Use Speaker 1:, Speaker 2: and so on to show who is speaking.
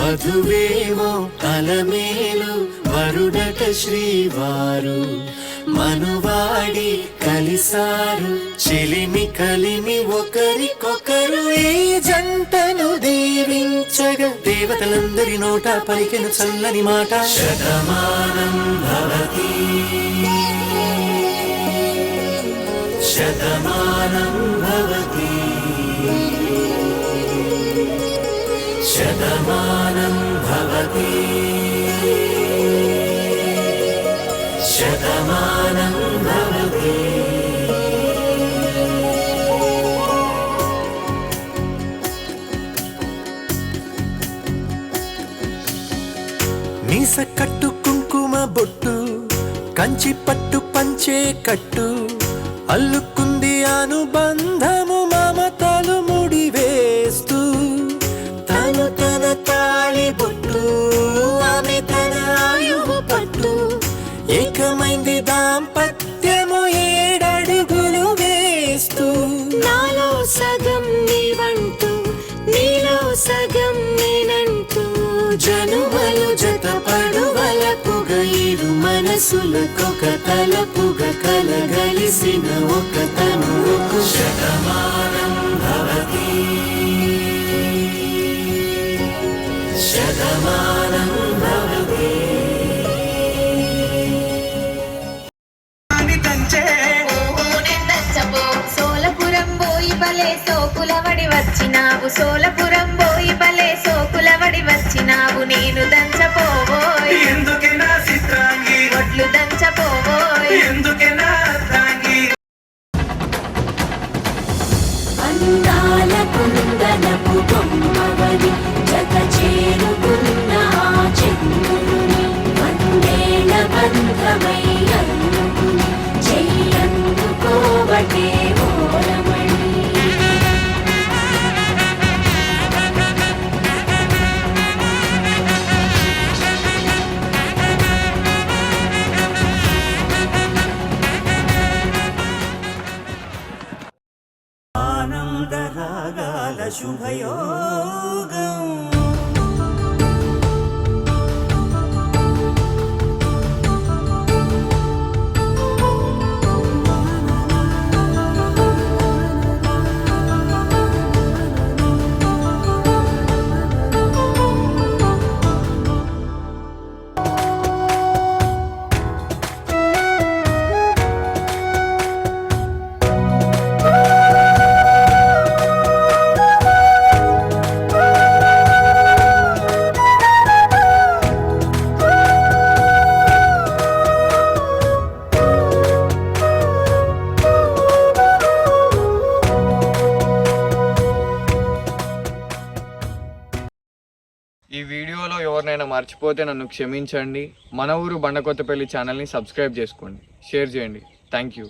Speaker 1: వధువేమో అలమేలు వరుడట శ్రీవారు మనువాడి కలిసారు చెలిమి కలిమి ఒకరికొకరు ఈ జంటను దీవించగా దేవతలందరి నోట పలికెను చల్లని మాట శతమానం భవతి శతమానం భవతి శతమానం భవతి శతమానం భవతి. మీస కట్టు కుంకుమ బొట్టు కంచి పట్టు పంచే కట్టు అల్లుకుంది అనుబంధము మమతలు ముడివేస్తూ తను తన తాళి బొట్టు ఆమె తన ఆయువు పట్టు ఏకమైంది దాంపత్యము 7 అడుగులు వేస్తూ నాలో సగం నీవంటూ నీలో సగం నేనంటూ జనుమలు జతపడువలపుగ ఇరు మనసులకొక తలపుగ కలగలిసిన ఒక తనువుకు శతమానం భవతి శతమానం భవతి.
Speaker 2: సోలపురం పోయి బలే సోకులవడి వచ్చినావు సోలపురం పోయి బలే సోకులవడి వచ్చినావు నేను దంచపోవోయ్
Speaker 1: ఎందుకెనా చిత్రాంగి
Speaker 2: ఒట్లు దంచపోవోయ్
Speaker 1: ఎందుకెనా అర్థాంగి
Speaker 3: అందాల కుందనపు బొమ్మవది జత చేరుకున్న చంద్రుని వందేళ్ల బంధమై అల్లుకుని చెయ్యందుకోవటే ఓరమణి.
Speaker 1: ఆనందరాగాల శుభయోగం
Speaker 4: ఈ వీడియోలో ఎవరినైనా మర్చిపోతే నన్ను క్షమించండి. మన ఊరు బండకొత్తపల్లి ఛానల్ని సబ్స్క్రైబ్ చేసుకోండి, షేర్ చేయండి. Thank you.